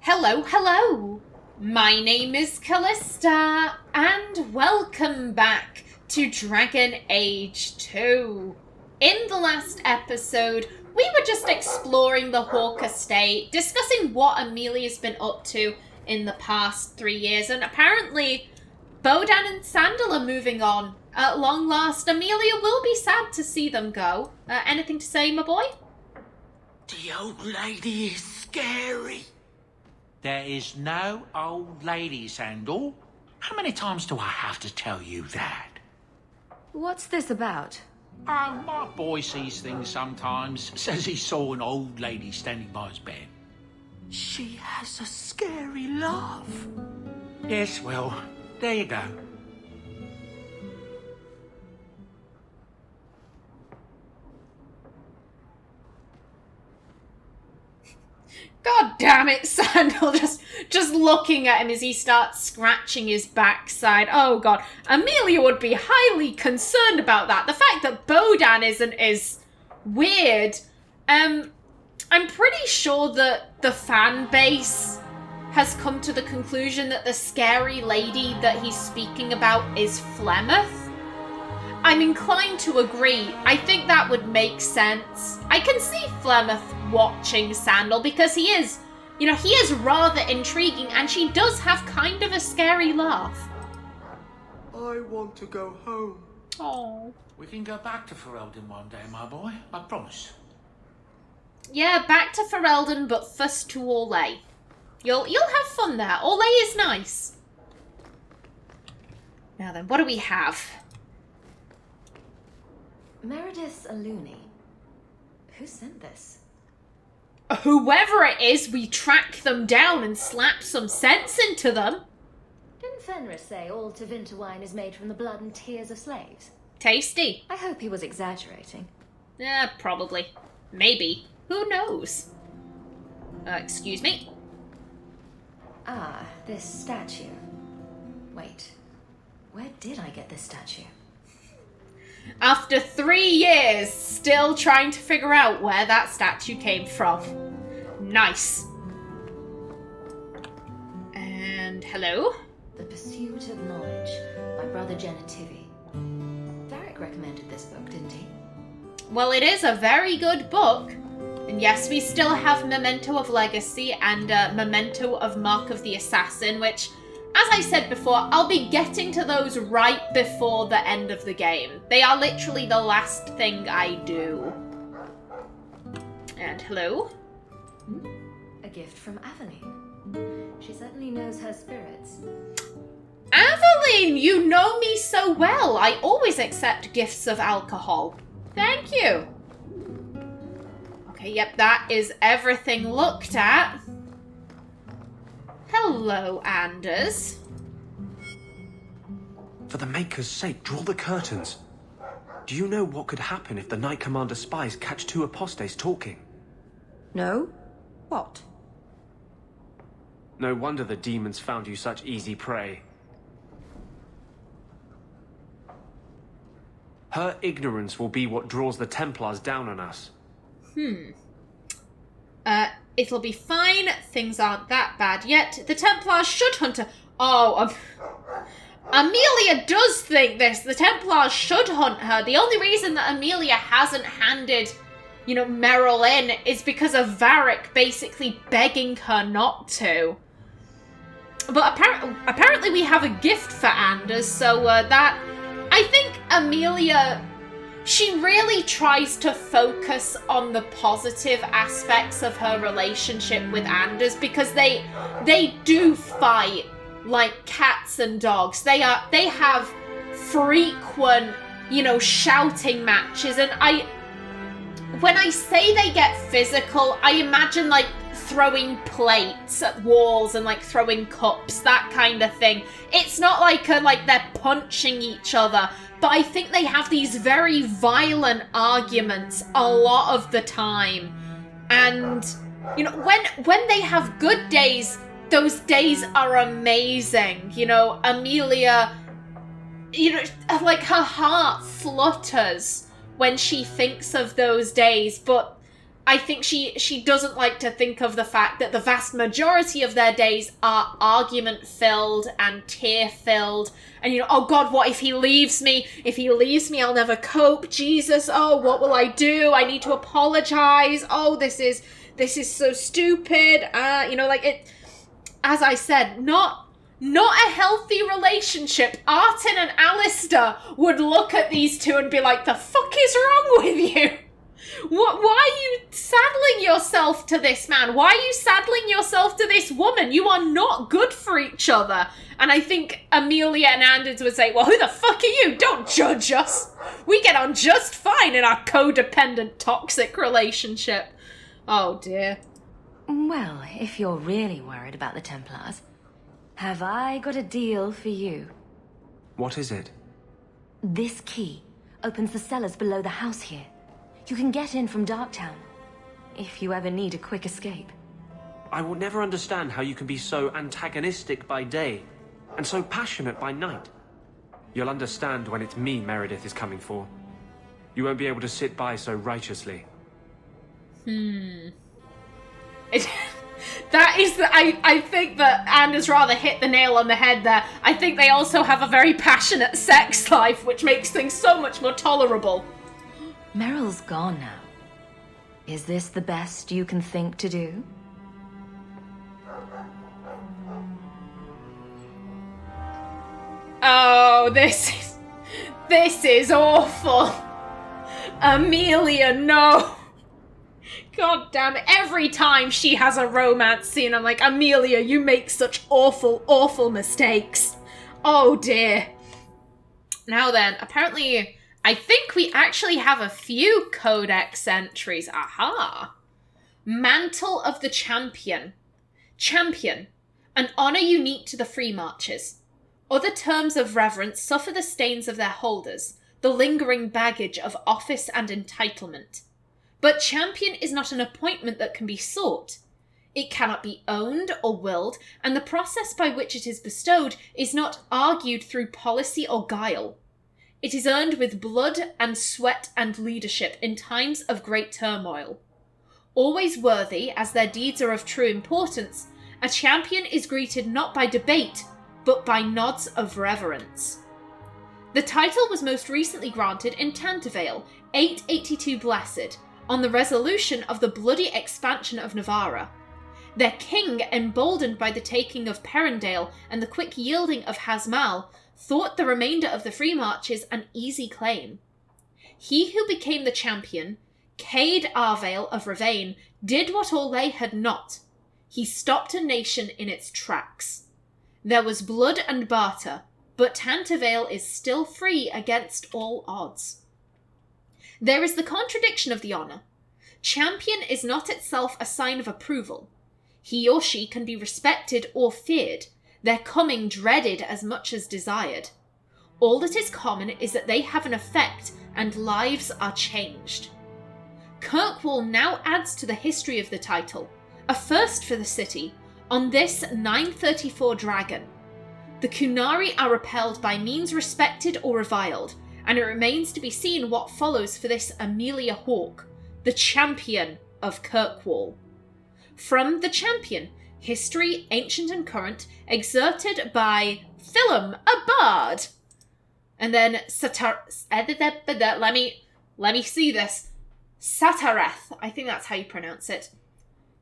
Hello, hello! My name is Kallista, and welcome back to Dragon Age 2. In the last episode, we were just exploring the Hawk Estate, discussing what Amelia's been up to in the past 3 years, and apparently Bodan and Sandal are moving on. At long last, Amelia will be sad to see them go. Anything to say, my boy? The old lady is scary. There is no old lady, Sandal. How many times do I have to tell you that? What's this about? My boy sees things sometimes. Says he saw an old lady standing by his bed. She has a scary laugh. Yes, well, there you go. God damn it, Sandal, just looking at him as he starts scratching his backside. Oh god, Amelia would be highly concerned about that. The fact that Bodan isn't is weird. I'm pretty sure that the fan base has come to the conclusion that the scary lady that he's speaking about is Flemeth. I'm inclined to agree. I think that would make sense. I can see Flemeth watching Sandal because he is rather intriguing and she does have kind of a scary laugh. I want to go home. Oh. We can go back to Ferelden one day, my boy. I promise. Yeah, back to Ferelden, but first to Orlais. You'll have fun there. Orlais is nice. Now then, what do we have? Meredith Aluni. Who sent this? Whoever it is, we track them down and slap some sense into them. Didn't Fenris say all Tevinter wine is made from the blood and tears of slaves? Tasty. I hope he was exaggerating. Probably. Maybe. Who knows? Excuse me? Ah, this statue. Wait, where did I get this statue? After 3 years, still trying to figure out where that statue came from. Nice. And hello? The Pursuit of Knowledge by Brother Genitivi. Varric recommended this book, didn't he? Well, it is a very good book. And yes, we still have Memento of Legacy and Memento of Mark of the Assassin, which, as I said before, I'll be getting to those right before the end of the game. They are literally the last thing I do. And hello? A gift from Aveline. She certainly knows her spirits. Aveline, you know me so well. I always accept gifts of alcohol. Thank you. Okay, yep, that is everything looked at. Hello, Anders. For the Maker's sake, draw the curtains. Do you know what could happen if the Knight Commander spies catch two apostates talking? No? What? No wonder the demons found you such easy prey. Her ignorance will be what draws the Templars down on us. It'll be fine. Things aren't that bad yet. The Templars should hunt her. Amelia does think this. The Templars should hunt her. The only reason that Amelia hasn't handed, Merrill in is because of Varric basically begging her not to. But apparently we have a gift for Anders, so that... I think Amelia... She really tries to focus on the positive aspects of her relationship with Anders because they do fight like cats and dogs. They have frequent, shouting matches, and when I say they get physical, I imagine like throwing plates at walls and like throwing cups, that kind of thing. It's not like they're punching each other. But I think they have these very violent arguments a lot of the time. And, when they have good days, those days are amazing. Amelia, like her heart flutters when she thinks of those days. But I think she doesn't like to think of the fact that the vast majority of their days are argument-filled and tear-filled. And, you know, oh God, what if he leaves me? If he leaves me, I'll never cope. Jesus, oh, what will I do? I need to apologize. Oh, this is so stupid. You know, like, it, as I said, not a healthy relationship. Artin and Alistair would look at these two and be like, the fuck is wrong with you? Why are you saddling yourself to this man? Why are you saddling yourself to this woman? You are not good for each other. And I think Amelia and Anders would say, well, who the fuck are you? Don't judge us. We get on just fine in our codependent, toxic relationship. Oh, dear. Well, if you're really worried about the Templars, have I got a deal for you? What is it? This key opens the cellars below the house here. You can get in from Darktown, if you ever need a quick escape. I will never understand how you can be so antagonistic by day, and so passionate by night. You'll understand when it's me Meredith is coming for. You won't be able to sit by so righteously. That is I think that Anders rather hit the nail on the head there. I think they also have a very passionate sex life, which makes things so much more tolerable. Meryl's gone now. Is this the best you can think to do? Oh, this is awful. Amelia, no. God damn it. Every time she has a romance scene, I'm like, Amelia, you make such awful, awful mistakes. Oh dear. Now then, apparently, I think we actually have a few codex entries. Aha. Mantle of the Champion. Champion. An honour unique to the Free Marches. Other terms of reverence suffer the stains of their holders, the lingering baggage of office and entitlement. But champion is not an appointment that can be sought. It cannot be owned or willed, and the process by which it is bestowed is not argued through policy or guile. It is earned with blood and sweat and leadership in times of great turmoil. Always worthy, as their deeds are of true importance, a champion is greeted not by debate, but by nods of reverence. The title was most recently granted in Tantervale, 882 Blessed, on the resolution of the bloody expansion of Navarra. Their king, emboldened by the taking of Perendale and the quick yielding of Hasmal, thought the remainder of the Free Marches an easy claim. He who became the champion, Cade Arvale of Ravane, did what Orlais had not. He stopped a nation in its tracks. There was blood and barter, but Tantervale is still free against all odds. There is the contradiction of the honour. Champion is not itself a sign of approval. He or she can be respected or feared, their coming dreaded as much as desired. All that is common is that they have an effect and lives are changed. Kirkwall now adds to the history of the title, a first for the city, on this 934 dragon. The Kunari are repelled by means respected or reviled, and it remains to be seen what follows for this Amelia Hawke, the champion of Kirkwall. From The Champion, History, Ancient and Current, excerpted by Philum, a bard. And then let me see this. Satareth, I think that's how you pronounce it.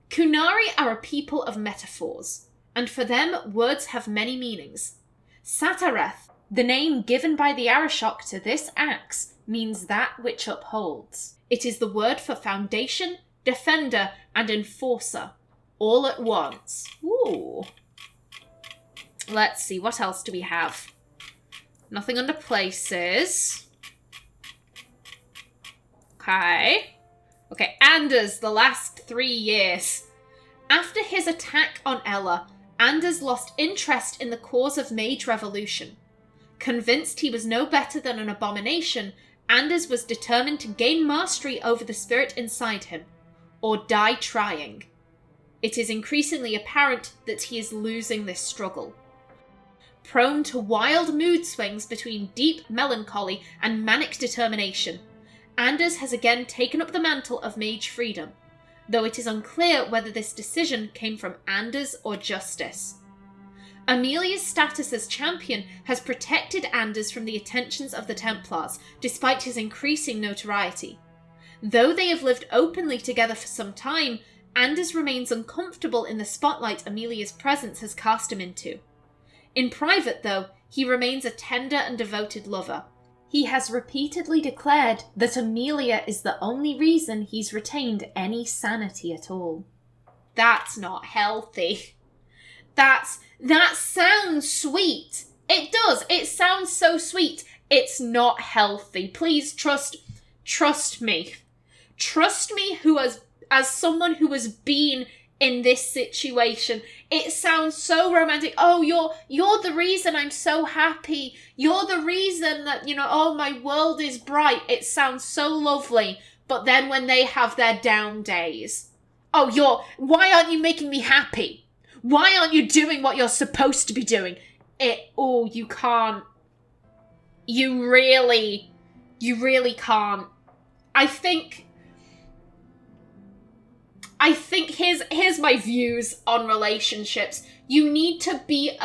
Kunari are a people of metaphors, and for them words have many meanings. Satareth, the name given by the Arashok to this axe, means that which upholds. It is the word for foundation, defender, and enforcer, all at once. Ooh. Let's see, what else do we have? Nothing under places. Okay, Anders, the last 3 years. After his attack on Ella, Anders lost interest in the cause of Mage Revolution. Convinced he was no better than an abomination, Anders was determined to gain mastery over the spirit inside him, or die trying. It is increasingly apparent that he is losing this struggle. Prone to wild mood swings between deep melancholy and manic determination, Anders has again taken up the mantle of mage freedom, though it is unclear whether this decision came from Anders or Justice. Amelia's status as champion has protected Anders from the attentions of the Templars, despite his increasing notoriety. Though they have lived openly together for some time, Anders remains uncomfortable in the spotlight Amelia's presence has cast him into. In private, though, he remains a tender and devoted lover. He has repeatedly declared that Amelia is the only reason he's retained any sanity at all. That's not healthy. That sounds sweet. It does. It sounds so sweet. It's not healthy. Please trust me. Trust me as someone who has been in this situation. It sounds so romantic. Oh, you're the reason I'm so happy. You're the reason that, oh, my world is bright. It sounds so lovely. But then when they have their down days, why aren't you making me happy? Why aren't you doing what you're supposed to be doing? You can't. You really can't. I think here's my views on relationships. You need to be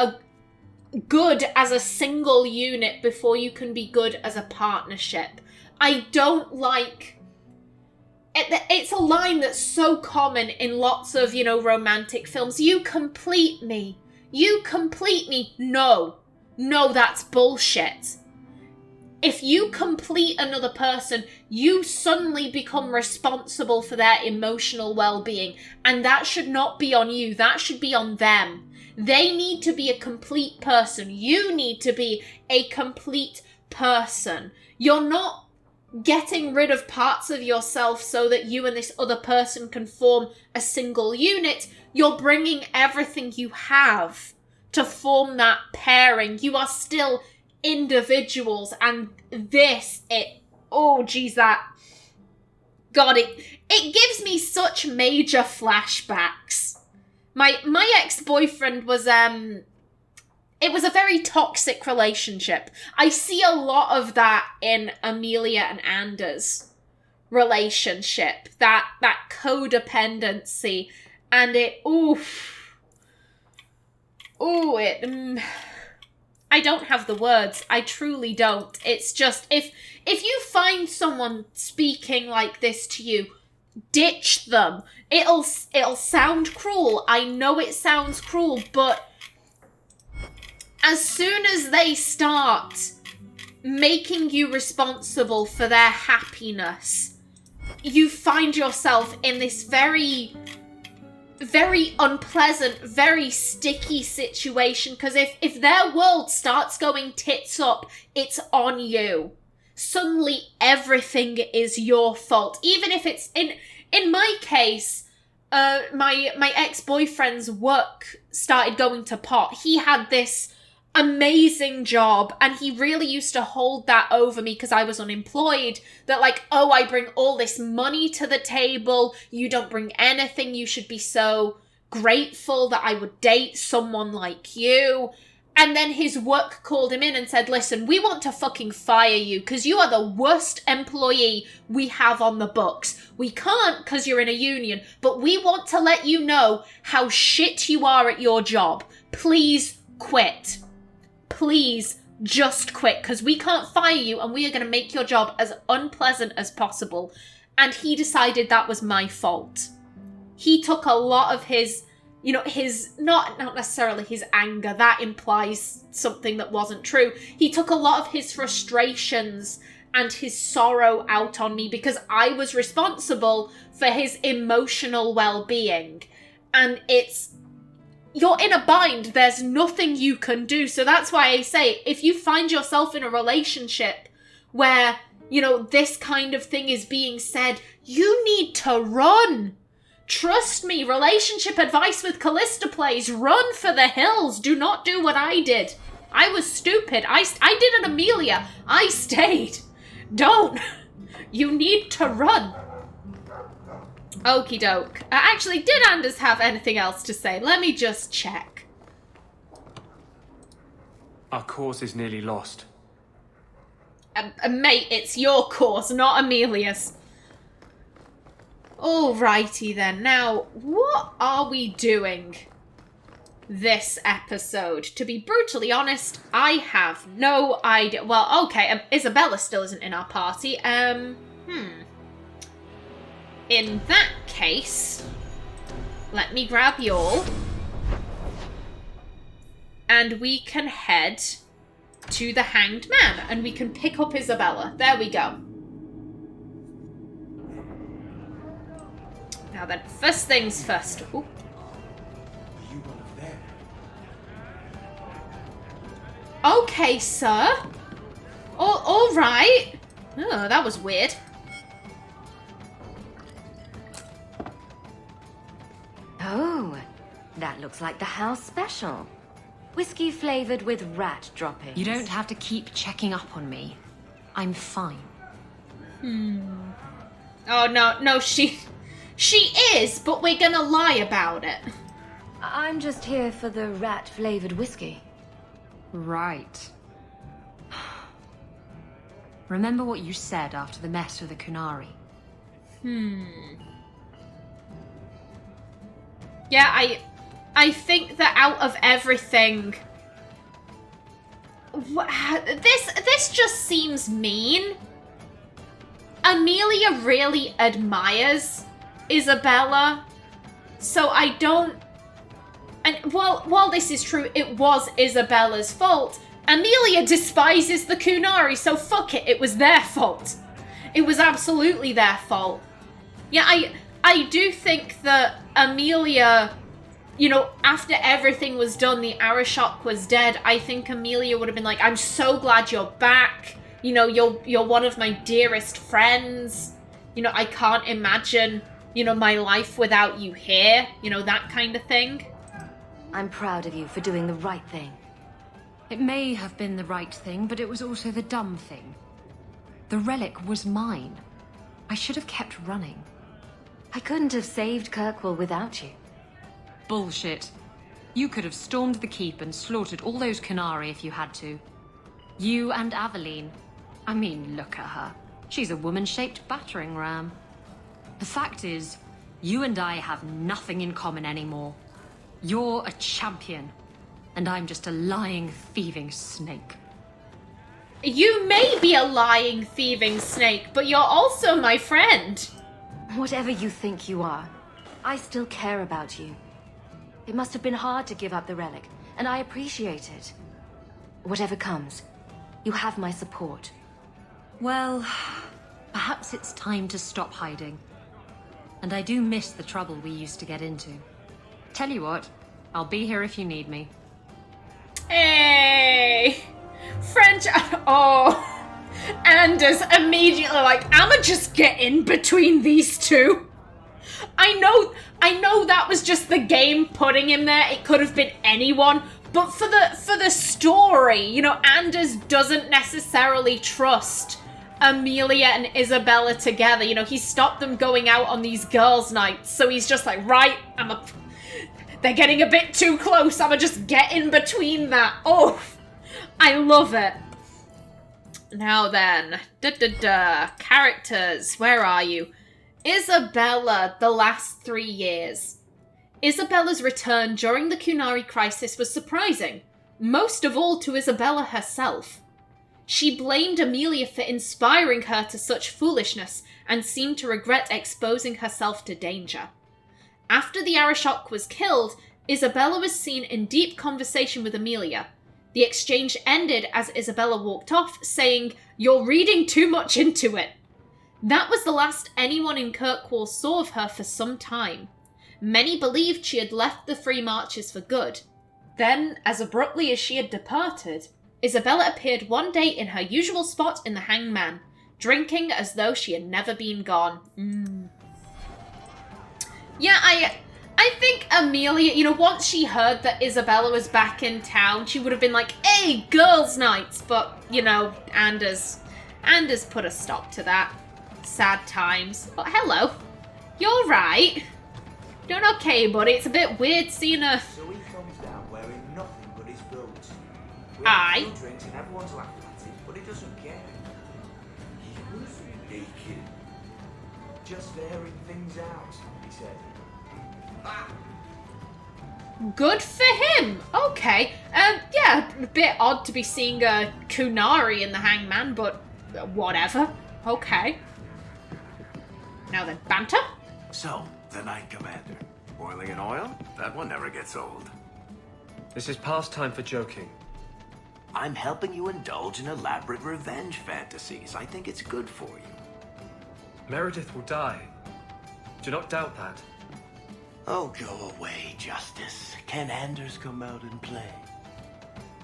good as a single unit before you can be good as a partnership. I don't like... It's a line that's so common in lots of, romantic films. You complete me. You complete me. No, that's bullshit. If you complete another person, you suddenly become responsible for their emotional well-being. And that should not be on you. That should be on them. They need to be a complete person. You need to be a complete person. You're not getting rid of parts of yourself so that you and this other person can form a single unit. You're bringing everything you have to form that pairing. You are still individuals, and it gives me such major flashbacks. My ex-boyfriend was it was a very toxic relationship. I see a lot of that in Amelia and Anders' relationship. That codependency. And I don't have the words. I truly don't. It's just, if you find someone speaking like this to you, ditch them. It'll sound cruel. I know it sounds cruel, but as soon as they start making you responsible for their happiness, you find yourself in this very, very unpleasant, very sticky situation, because if their world starts going tits up, it's on you. Suddenly everything is your fault. Even if it's, in my case, my ex-boyfriend's work started going to pot. He had this amazing job, and he really used to hold that over me because I was unemployed, that I bring all this money to the table, you don't bring anything, you should be so grateful that I would date someone like you. And then his work called him in and said, listen, we want to fucking fire you because you are the worst employee we have on the books. We can't because you're in a union, but we want to let you know how shit you are at your job. Please quit. Please just quit, because we can't fire you and we are going to make your job as unpleasant as possible. And he decided that was my fault. He took a lot of his, his, not necessarily his anger, that implies something that wasn't true. He took a lot of his frustrations and his sorrow out on me because I was responsible for his emotional well-being. And you're in a bind. There's nothing you can do. So that's why I say, if you find yourself in a relationship where, this kind of thing is being said, you need to run. Trust me, relationship advice with KallistaPlays. Run for the hills. Do not do what I did. I was stupid. I did an Amelia. I stayed. Don't. You need to run. Okie doke. Actually, did Anders have anything else to say? Let me just check. Our cause is nearly lost. Mate, it's your cause, not Amelia's. Alrighty then. Now, what are we doing this episode? To be brutally honest, I have no idea. Well, okay, Isabela still isn't in our party. In that case, let me grab y'all. And we can head to the Hanged Man, and we can pick up Isabela. There we go. Now then, first things first. Ooh. Okay, sir. All right. Oh, that was weird. Oh, that looks like the house special. Whiskey flavored with rat droppings. You don't have to keep checking up on me. I'm fine. Oh, no, she is, but we're gonna lie about it. I'm just here for the rat flavored whiskey. Right. Remember what you said after the mess with the Kunari? Yeah, I think that out of everything, this just seems mean. Amelia really admires Isabela, so I don't. And while this is true, it was Isabela's fault. Amelia despises the Kunari, so fuck it. It was their fault. It was absolutely their fault. Yeah, I do think that Amelia, you know, after everything was done, the Arashok was dead, I think Amelia would have been like, I'm so glad you're back. You know, you're one of my dearest friends. You know, I can't imagine, you know, my life without you here. You know, that kind of thing. I'm proud of you for doing the right thing. It may have been the right thing, but it was also the dumb thing. The relic was mine. I should have kept running. I couldn't have saved Kirkwall without you. Bullshit. You could have stormed the keep and slaughtered all those Kunari if you had to. You and Aveline. I mean, look at her. She's a woman-shaped battering ram. The fact is, you and I have nothing in common anymore. You're a champion, and I'm just a lying, thieving snake. You may be a lying, thieving snake, but you're also my friend. Whatever you think you are, I still care about you. It must have been hard to give up the relic, and I appreciate it. Whatever comes, you have my support. Well, perhaps it's time to stop hiding. And I do miss the trouble we used to get into. Tell you what, I'll be here if you need me. Hey! French... Oh! Anders immediately like, I'ma just get in between these two. I know that was just the game putting him there. It could have been anyone. But for the story, you know, Anders doesn't necessarily trust Amelia and Isabela together. You know, he stopped them going out on these girls' nights. So he's just like, right, they're getting a bit too close. I'ma just get in between that. Oh, I love it. Now then, characters, where are you? Isabela, the last 3 years. Isabela's return during the Kunari crisis was surprising, most of all to Isabela herself. She blamed Amelia for inspiring her to such foolishness and seemed to regret exposing herself to danger. After the Arashok was killed, Isabela was seen in deep conversation with Amelia. The exchange ended as Isabela walked off, saying, "You're reading too much into it." That was the last anyone in Kirkwall saw of her for some time. Many believed she had left the Free Marches for good. Then, as abruptly as she had departed, Isabela appeared one day in her usual spot in the Hanged Man, drinking as though she had never been gone. Yeah, I think Amelia, you know, once she heard that Isabela was back in town, she would have been like, hey, girls' nights. But, you know, Anders put a stop to that. Sad times. But hello. You're right. Doing okay, buddy. It's a bit weird seeing her. So he comes down wearing nothing but his boots. Aye. We drinks and everyone's laughing at him, but he doesn't care. He was naked. Just airing things out, he said. Good for him. Okay. Yeah, a bit odd to be seeing a Kunari in the Hangman, but whatever. Okay. Now then, banter? So, the Knight Commander. Boiling in oil? That one never gets old. This is past time for joking. I'm helping you indulge in elaborate revenge fantasies. I think it's good for you. Meredith will die. Do not doubt that. Oh, go away, Justice. Can Anders come out and play?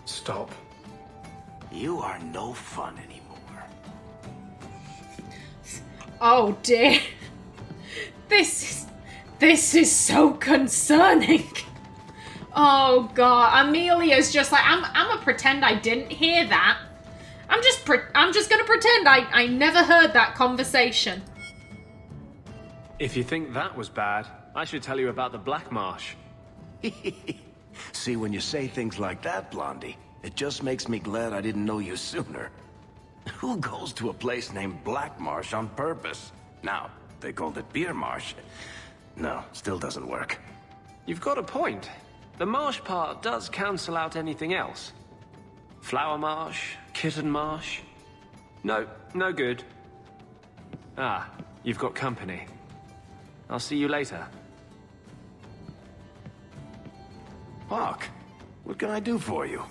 Stop. You are no fun anymore. Oh dear. This is so concerning. Oh god, Amelia's just like, I'm gonna pretend I didn't hear that. I'm just gonna pretend I never heard that conversation. If you think that was bad, I should tell you about the Black Marsh. See, when you say things like that, Blondie, it just makes me glad I didn't know you sooner. Who goes to a place named Black Marsh on purpose? Now, they called it Beer Marsh. No, still doesn't work. You've got a point. The marsh part does cancel out anything else. Flower Marsh, Kitten Marsh. No, no good. Ah, you've got company. I'll see you later. Hawk, what can I do for you?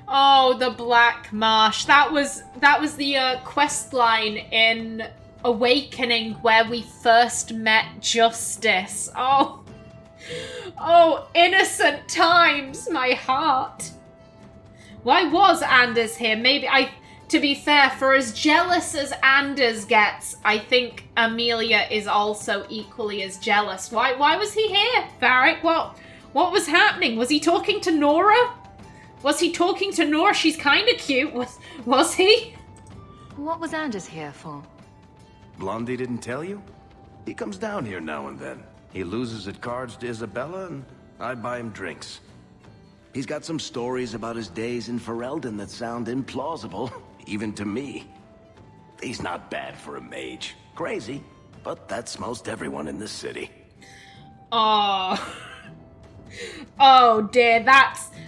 Oh, the Black Marsh. That was the quest line in Awakening where we first met Justice. Oh, innocent times, my heart. Why was Anders here? Maybe to be fair, for as jealous as Anders gets, I think Amelia is also equally as jealous. Why was he here, Varric? What was happening? Was he talking to Nora? She's kind of cute. Was he? What was Anders here for? Blondie didn't tell you? He comes down here now and then. He loses at cards to Isabela, and I buy him drinks. He's got some stories about his days in Ferelden that sound implausible, even to me. He's not bad for a mage. Crazy, but that's most everyone in this city. Oh dear,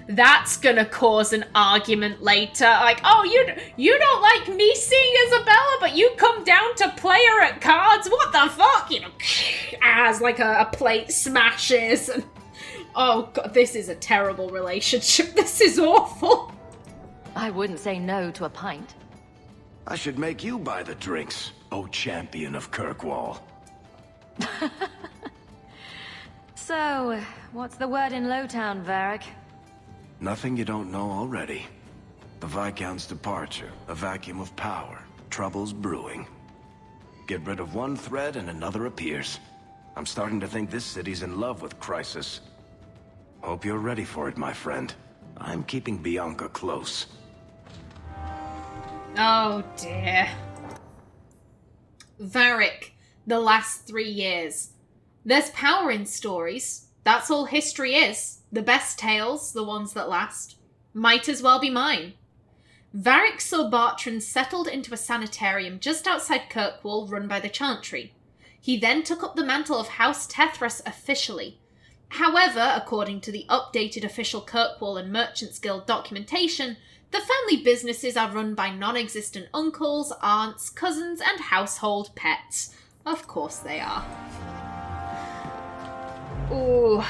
that's gonna cause an argument later. Like, oh, you don't like me seeing Isabela, but you come down to play her at cards? What the fuck? You know, as like a plate smashes. And, oh god, this is a terrible relationship. This is awful. I wouldn't say no to a pint. I should make you buy the drinks, oh champion of Kirkwall. So, what's the word in Lowtown, Varric? Nothing you don't know already. The Viscount's departure, a vacuum of power, troubles brewing. Get rid of one thread and another appears. I'm starting to think this city's in love with Crisis. Hope you're ready for it, my friend. I'm keeping Bianca close. Oh dear. Varric, the last 3 years. There's power in stories. That's all history is. The best tales, the ones that last, might as well be mine. Varric saw Bartrand settled into a sanitarium just outside Kirkwall run by the Chantry. He then took up the mantle of House Tethras officially. However, according to the updated official Kirkwall and Merchants Guild documentation, the family businesses are run by non-existent uncles, aunts, cousins, and household pets. Of course they are. Ooh.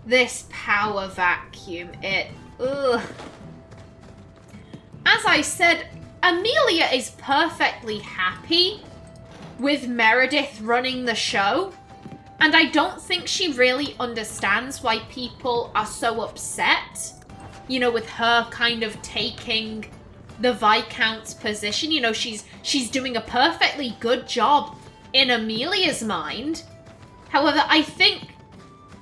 This power vacuum, ugh. As I said, Amelia is perfectly happy with Meredith running the show, and I don't think she really understands why people are so upset, you know, with her kind of taking the Viscount's position. You know, she's doing a perfectly good job in Amelia's mind. However, I think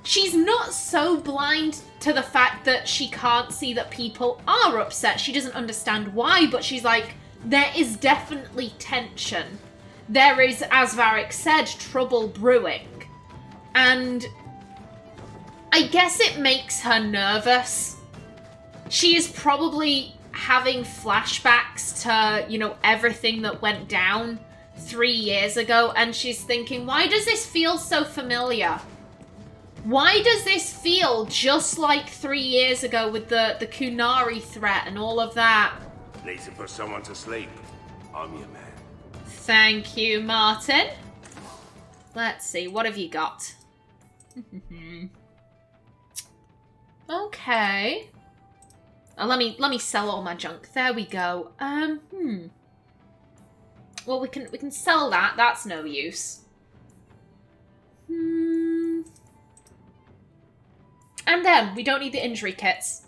she's not so blind to the fact that she can't see that people are upset. She doesn't understand why, but she's like, there is definitely tension. There is, as Varric said, trouble brewing. And I guess it makes her nervous. She is probably having flashbacks to, you know, everything that went down 3 years ago, and she's thinking, why does this feel so familiar? Why does this feel just like 3 years ago with the Kunari threat and all of that? Need to put someone to sleep. I'm your man. Thank you, Martin. Let's see, what have you got? Okay. Oh, let me sell all my junk. There we go. Well, we can sell that. That's no use. And then we don't need the injury kits.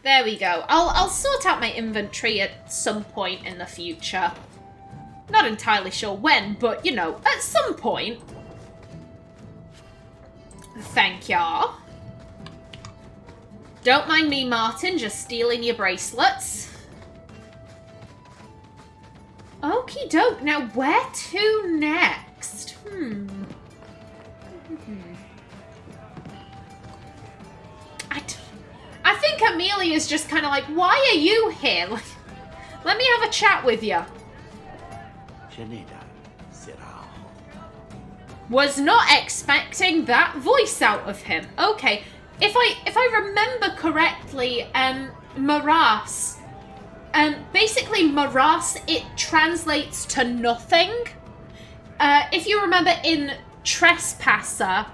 There we go. I'll sort out my inventory at some point in the future. Not entirely sure when, but you know, at some point. Thank ya. Don't mind me, Martin, just stealing your bracelets. Okie doke. Now, where to next? I think Amelia's just kind of like, why are you here? Like, let me have a chat with you. Was not expecting that voice out of him. Okay, if I remember correctly, morass. Basically, morass, it translates to nothing. If you remember in Trespasser,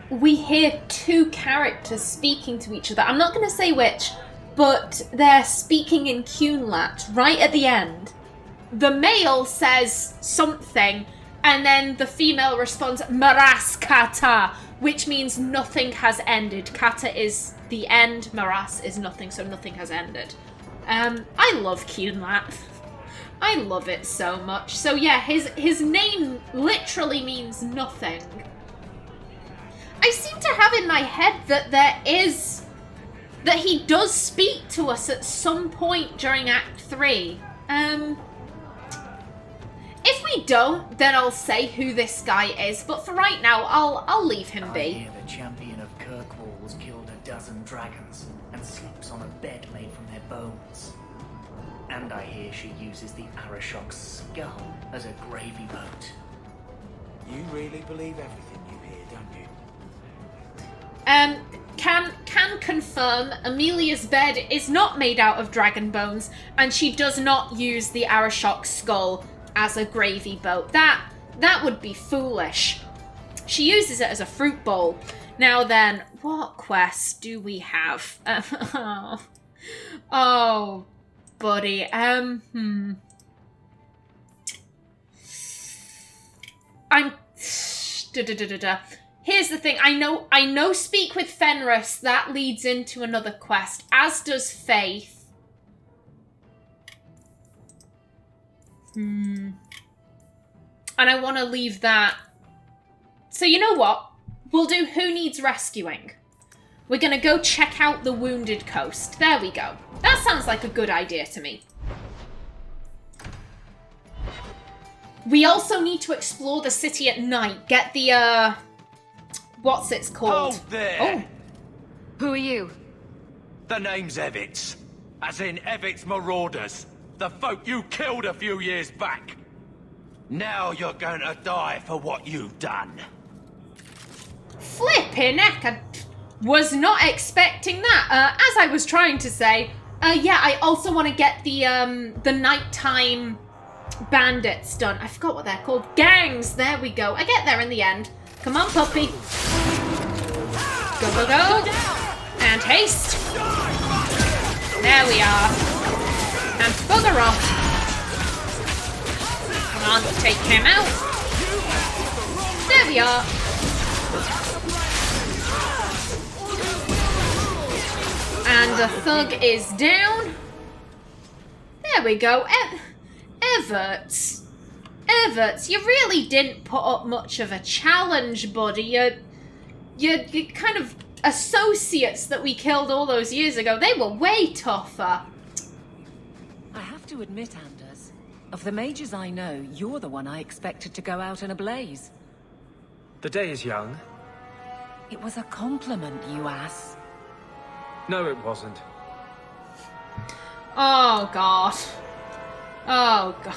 we hear 2 characters speaking to each other. I'm not going to say which, but they're speaking in Cunlat right at the end. The male says something, and then the female responds, Maras Kata, which means nothing has ended. Kata is the end, Maras is nothing, so nothing has ended. I love Cunlat. I love it so much. So yeah, his name literally means nothing. I seem to have in my head that he does speak to us at some point during Act 3. If we don't, then I'll say who this guy is, but for right now, I'll leave him be. I hear the champion of Kirkwall's killed a dozen dragons and sleeps on a bed made from their bones. And I hear she uses the Arashok's skull as a gravy boat. You really believe everything you hear, don't you? Can confirm Amelia's bed is not made out of dragon bones, and she does not use the Arashok skull as a gravy boat. That would be foolish. She uses it as a fruit bowl. Now then, what quest do we have? Oh, buddy. Here's the thing. I know speak with Fenris, that leads into another quest, as does Faith. And I want to leave that. So you know what? We'll do Who Needs Rescuing. We're going to go check out the Wounded Coast. There we go. That sounds like a good idea to me. We also need to explore the city at night. Get the, what's it's called? Hold there! Oh. Who are you? The name's Evitz. As in Evitz Marauders. The folk you killed a few years back. Now you're going to die for what you've done. Flippin' heck, I was not expecting that. As I was trying to say, yeah, I also want to get the nighttime bandits done. I forgot what they're called. Gangs, there we go. I get there in the end. Come on, puppy. Go, go, go. And haste. There we are. And bugger off. Come on, take him out. There we are. And the thug is down. There we go. Everts, you really didn't put up much of a challenge, buddy. Your kind of associates that we killed all those years ago, they were way tougher. I have to admit, Anders, of the mages I know, you're the one I expected to go out in a blaze. The day is young. It was a compliment, you ass. No, it wasn't. Oh, God. Oh, God.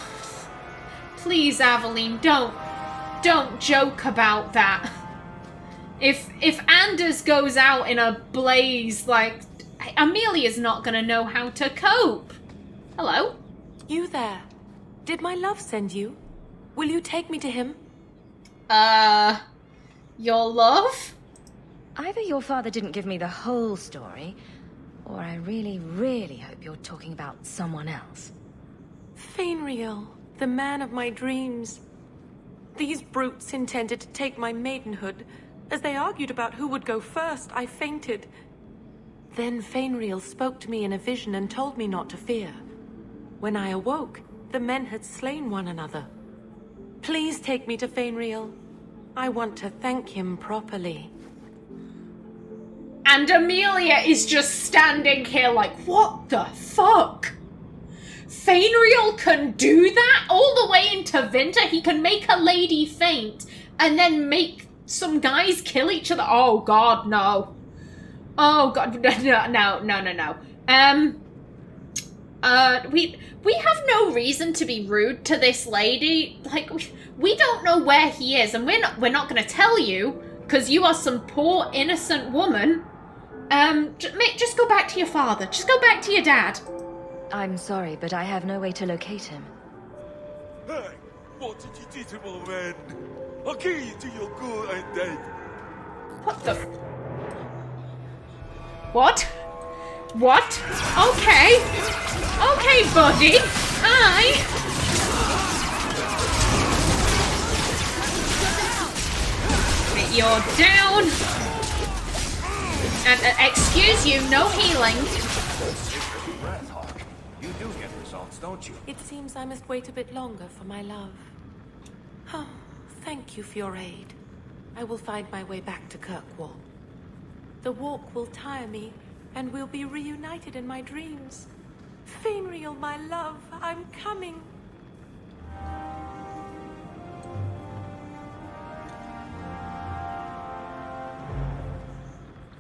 Please, Aveline, don't joke about that. If Anders goes out in a blaze, like, Amelia's not gonna know how to cope. Hello? You there. Did my love send you? Will you take me to him? Your love? Either your father didn't give me the whole story, or I really, really hope you're talking about someone else. Fainriel, the man of my dreams. These brutes intended to take my maidenhood. As they argued about who would go first, I fainted. Then Fainriel spoke to me in a vision and told me not to fear. When I awoke, the men had slain one another. Please take me to Fainriel. I want to thank him properly. And Amelia is just standing here like, what the fuck? Fainriel can do that all the way into Vinter? He can make a lady faint and then make some guys kill each other? Oh god, no. Oh god, no. We have no reason to be rude to this lady. Like, we don't know where he is, and we're not gonna tell you, because you are some poor innocent woman. Just go back to your father. Just go back to your dad. I'm sorry, but I have no way to locate him. Hey, what did you do to my man? I'll kill you till you're good and dead. What the What? What? Okay. Okay, buddy. You're down. And excuse you, no healing. You do get results, don't you? It seems I must wait a bit longer for my love. Oh, thank you for your aid. I will find my way back to Kirkwall. The walk will tire me, and we'll be reunited in my dreams. Fainriel, my love, I'm coming.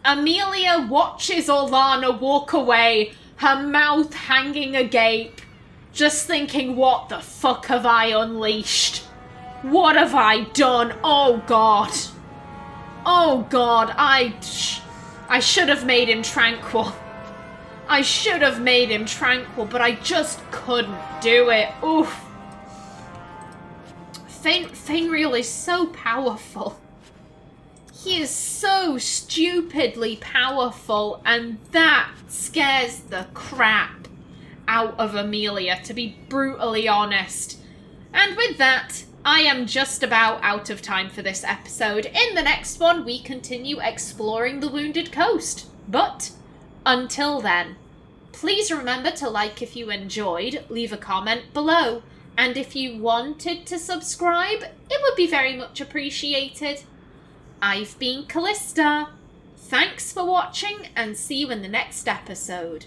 Amelia watches Orana walk away, her mouth hanging agape, just thinking, what the fuck have I unleashed? What have I done? Oh god. Oh god, I should have made him tranquil. I should have made him tranquil, but I just couldn't do it. Oof. Fainriel is so powerful. He is so stupidly powerful, and that scares the crap out of Amelia, to be brutally honest. And with that, I am just about out of time for this episode. In the next one, we continue exploring the Wounded Coast. But until then, please remember to like if you enjoyed, leave a comment below, and if you wanted to subscribe, it would be very much appreciated. I've been Kallista. Thanks for watching, and see you in the next episode.